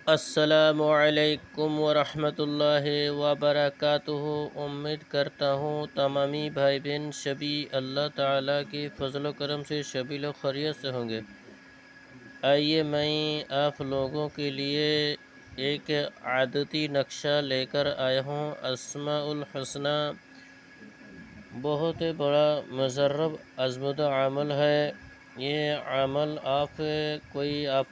السلام علیکم ورحمۃ اللہ وبرکاتہ۔ امید کرتا ہوں تمامی بھائی بہن سبھی اللہ تعالیٰ کی فضل و کرم سے سبھی لوگ خیریت سے ہوں گے۔ آئیے میں آپ لوگوں کے لیے ایک عادتی نقشہ لے کر آیا ہوں۔ اسماء الحسنی بہت بڑا مجرب آزمودہ عمل ہے۔ یہ عمل آپ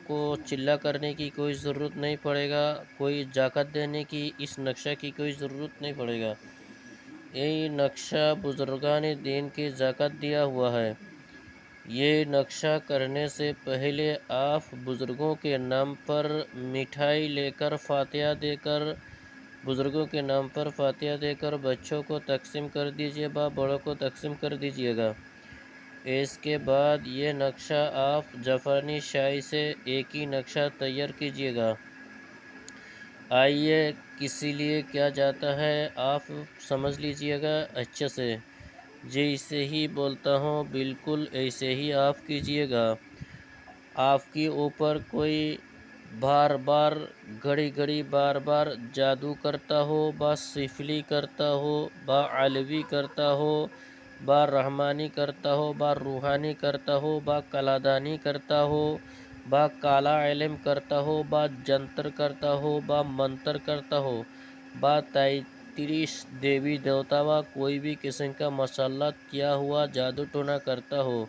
کو چلہ کرنے کی کوئی ضرورت نہیں پڑے گا، کوئی زکوٰۃ دینے کی اس نقشہ کی کوئی ضرورت نہیں پڑے گا۔ یہ نقشہ بزرگان دین کی زکوٰۃ دیا ہوا ہے۔ یہ نقشہ کرنے سے پہلے آپ بزرگوں کے نام پر مٹھائی لے کر فاتحہ دے کر بزرگوں کے نام پر فاتحہ دے کر بچوں کو تقسیم کر دیجیے گا، بڑوں کو تقسیم کر دیجیے گا۔ اس کے بعد یہ نقشہ آپ جعفرانی شاہی سے ایک ہی نقشہ تیار کیجیے گا۔ آئیے کسی لیے کیا جاتا ہے آپ سمجھ لیجیے گا اچھے سے۔ جیسے ہی بولتا ہوں بالکل ایسے ہی آپ کیجیے گا۔ آپ کے اوپر کوئی بار بار جادو کرتا ہو، با سفلی کرتا ہو، با علوی کرتا ہو، با رحمانی کرتا ہو، با روحانی کرتا ہو، با کلادانی کرتا ہو، با کالا علم کرتا ہو، با جنتر کرتا ہو، با منتر کرتا ہو، با 33 دیوی دیوتا و کوئی بھی قسم کا مسلط کیا ہوا جادو ٹونا کرتا ہو،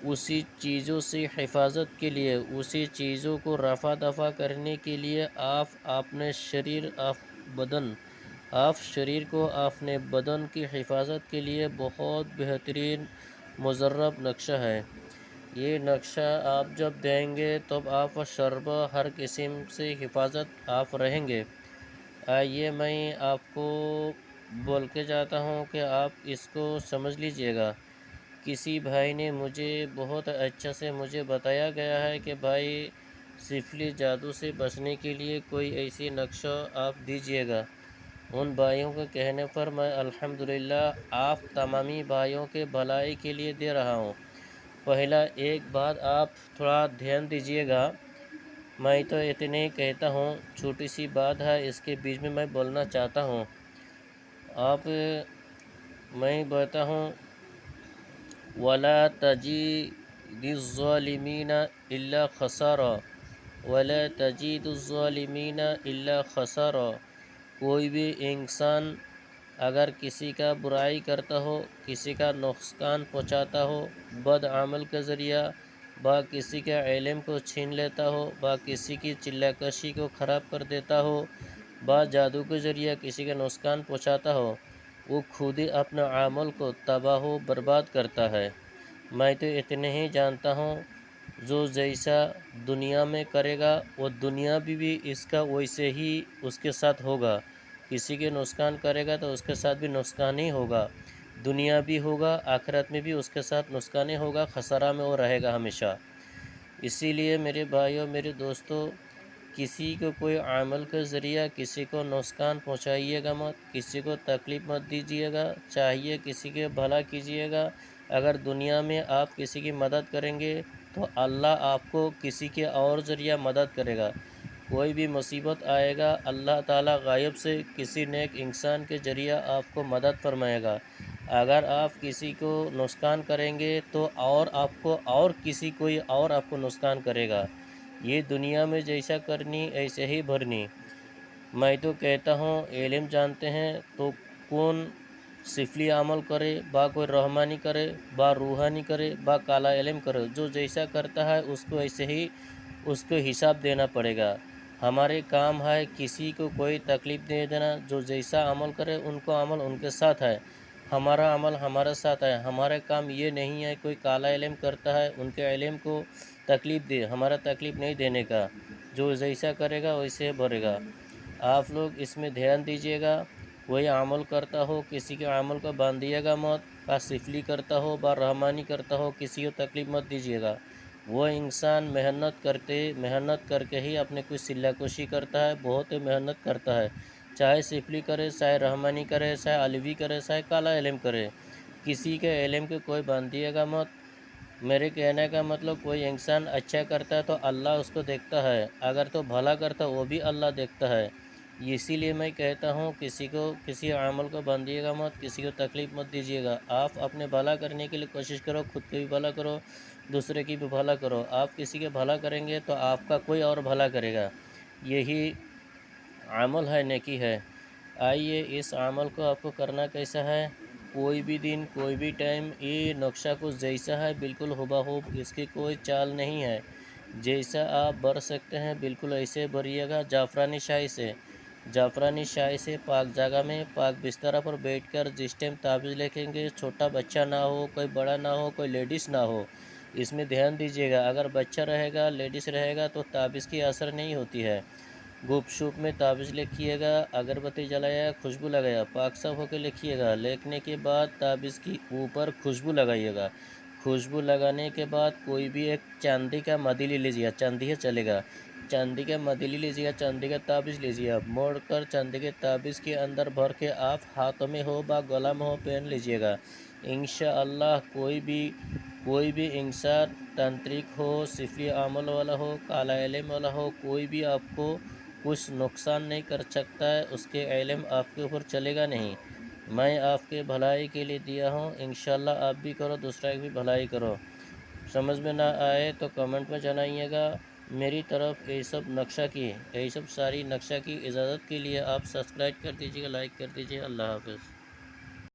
اسی چیزوں سے حفاظت کے لیے، اسی چیزوں کو رفع دفع کرنے کے لیے آپ شریر کو اپنے بدن کی حفاظت کے لیے بہت بہترین مجرب نقشہ ہے۔ یہ نقشہ آپ جب دیں گے تب آپ شرب ہر قسم سے حفاظت آپ رہیں گے۔ آئیے میں آپ کو بول کے جاتا ہوں کہ آپ اس کو سمجھ لیجئے گا۔ کسی بھائی نے مجھے بہت اچھا سے مجھے بتایا گیا ہے کہ بھائی سفلی جادو سے بچنے کے لیے کوئی ایسی نقشہ آپ دیجیے گا۔ ان بھائیوں کے کہنے پر میں الحمدللہ آپ تمامی بھائیوں کے بھلائی کے لیے دے رہا ہوں۔ پہلا ایک بات آپ تھوڑا دھیان دیجیے گا، میں تو اتنے ہی کہتا ہوں، چھوٹی سی بات ہے، اس کے بیچ میں بولنا چاہتا ہوں۔ میں بولتا ہوں وَلَا تَجِدِ الظَّالِمِينَ إِلَّا خَسَارًا وَلَا تَجِدُ الظَّالِمِينَ إِلَّا خَسَارًا۔ کوئی بھی انسان اگر کسی کا برائی کرتا ہو، کسی کا نقصان پہنچاتا ہو، بد عمل کے ذریعہ، با کسی کے علم کو چھین لیتا ہو، با کسی کی چلہ کشی کو خراب کر دیتا ہو، با جادو کے ذریعہ کسی کا نقصان پہنچاتا ہو، وہ خود ہی اپنا عمل کو تباہ و برباد کرتا ہے۔ میں تو اتنے ہی جانتا ہوں، جو جیسا دنیا میں کرے گا وہ دنیا بھی اس کا ویسے ہی اس کے ساتھ ہوگا۔ کسی کے نقصان کرے گا تو اس کے ساتھ بھی نقصان ہی ہوگا، دنیا بھی ہوگا، آخرت میں بھی اس کے ساتھ نقصان ہی ہوگا، خسارہ میں وہ رہے گا ہمیشہ۔ اسی لیے میرے بھائیوں، میرے دوستوں، کسی کو کوئی عمل کے ذریعہ کسی کو نقصان پہنچائیے گا مت، کسی کو تکلیف مت دیجیے گا، چاہیے کسی کے بھلا کیجیے گا۔ اگر دنیا میں آپ کسی کی مدد کریں گے تو اللہ آپ کو کسی کے اور ذریعہ مدد کرے گا۔ کوئی بھی مصیبت آئے گا، اللہ تعالیٰ غائب سے کسی نیک انسان کے ذریعہ آپ کو مدد فرمائے گا۔ اگر آپ کسی کو نقصان کریں گے تو کوئی اور آپ کو نقصان کرے گا۔ یہ دنیا میں جیسا کرنی ایسے ہی بھرنی۔ میں تو کہتا ہوں علم جانتے ہیں تو کون سفلی عمل کرے، با کوئی رحمانی کرے، با روحانی کرے، با کالا علم کرے، جو جیسا کرتا ہے اس کو ایسے ہی اس کو حساب دینا پڑے گا۔ ہمارے کام ہے کسی کو کوئی تکلیف دے دینا، جو جیسا عمل کرے ان کو عمل ان کے ساتھ ہے، ہمارا عمل ہمارے ساتھ ہے۔ ہمارا کام یہ نہیں ہے کوئی کالا علم کرتا ہے ان کے علم کو تکلیف دے، ہمارا تکلیف نہیں دینے کا، جو جیسا کرے گا ویسے بھرے گا۔ آپ لوگ اس میں دھیان دیجیے گا، کوئی عمل کرتا ہو کسی کے عمل کو باندھیے گا مت، با سفلی کرتا ہو، با رحمانی کرتا ہو، کسی کو تکلیف مت دیجیے گا۔ وہ انسان محنت کر کے ہی اپنے کوئی صلہ کشی کرتا ہے، بہت محنت کرتا ہے، چاہے سفلی کرے، چاہے رحمانی کرے، چاہے علوی کرے، چاہے کالا علم کرے، کسی کے علم کو کوئی باندھیے گا مت۔ میرے کہنے کا مطلب کوئی انسان اچھا کرتا ہے تو اللہ اس کو دیکھتا ہے، اگر تو بھلا کرتا وہ بھی اللہ دیکھتا ہے۔ اسی لیے میں کہتا ہوں کسی عمل کو بندیے گا مت، کسی کو تکلیف مت دیجیے گا۔ آپ اپنے بھلا کرنے کے لیے کوشش کرو، خود کے بھی بھلا کرو، دوسرے کی بھی بھلا کرو۔ آپ کسی کے بھلا کریں گے تو آپ کا کوئی اور بھلا کرے گا، یہی عمل ہے، نیکی ہے۔ آئیے اس عمل کو آپ کو کرنا کیسا ہے، کوئی بھی دن کوئی بھی ٹائم یہ نقشہ کچھ جیسا ہے بالکل ہبہ اس کی کوئی چال نہیں ہے۔ جیسا آپ بھر سکتے ہیں بالکل ایسے بھریے گا، جعفرانی شائی سے پاک جگہ میں پاک بستر پر بیٹھ کر جس ٹائم تعویذ لکھیں گے، چھوٹا بچہ نہ ہو، کوئی بڑا نہ ہو، کوئی لیڈیز نہ ہو، اس میں دھیان دیجیے گا۔ اگر بچہ رہے گا، لیڈیز رہے گا تو تعویذ کی اثر نہیں ہوتی ہے۔ گپ شپ میں تعویذ لکھیے گا، اگربتی جلایا، خوشبو لگایا، پاک صاف ہو کے لکھیے گا۔ لکھنے کے بعد تعویذ کی اوپر خوشبو لگائیے گا۔ خوشبو لگانے کے بعد کوئی بھی ایک چاندی کا مدلی لیجیے، چاندی ہے چلے گا، چاندی کا مدلی لیجیے، چاندی کا تعویذ لیجیے، آپ موڑ کر چاندی کے تعویذ کے اندر بھر کے آپ ہاتھ میں ہو با گلا میں ہو پہن لیجیے گا۔ انشاءاللہ کوئی بھی انسان تنترک ہو، صفری عمل والا ہو، کالا علم والا ہو، کوئی بھی آپ کو کچھ نقصان نہیں کر سکتا ہے، اس کے علم آپ کے اوپر چلے گا نہیں۔ میں آپ کے بھلائی کے لیے دیا ہوں، انشاءاللہ آپ بھی کرو، دوسرا کی بھی بھلائی کرو۔ سمجھ میں نہ آئے تو کمنٹ میں جنائیے گا۔ میری طرف یہی سب ساری نقشہ کی اجازت کے لیے آپ سبسکرائب کر دیجیے گا، لائک کر دیجیے۔ اللہ حافظ۔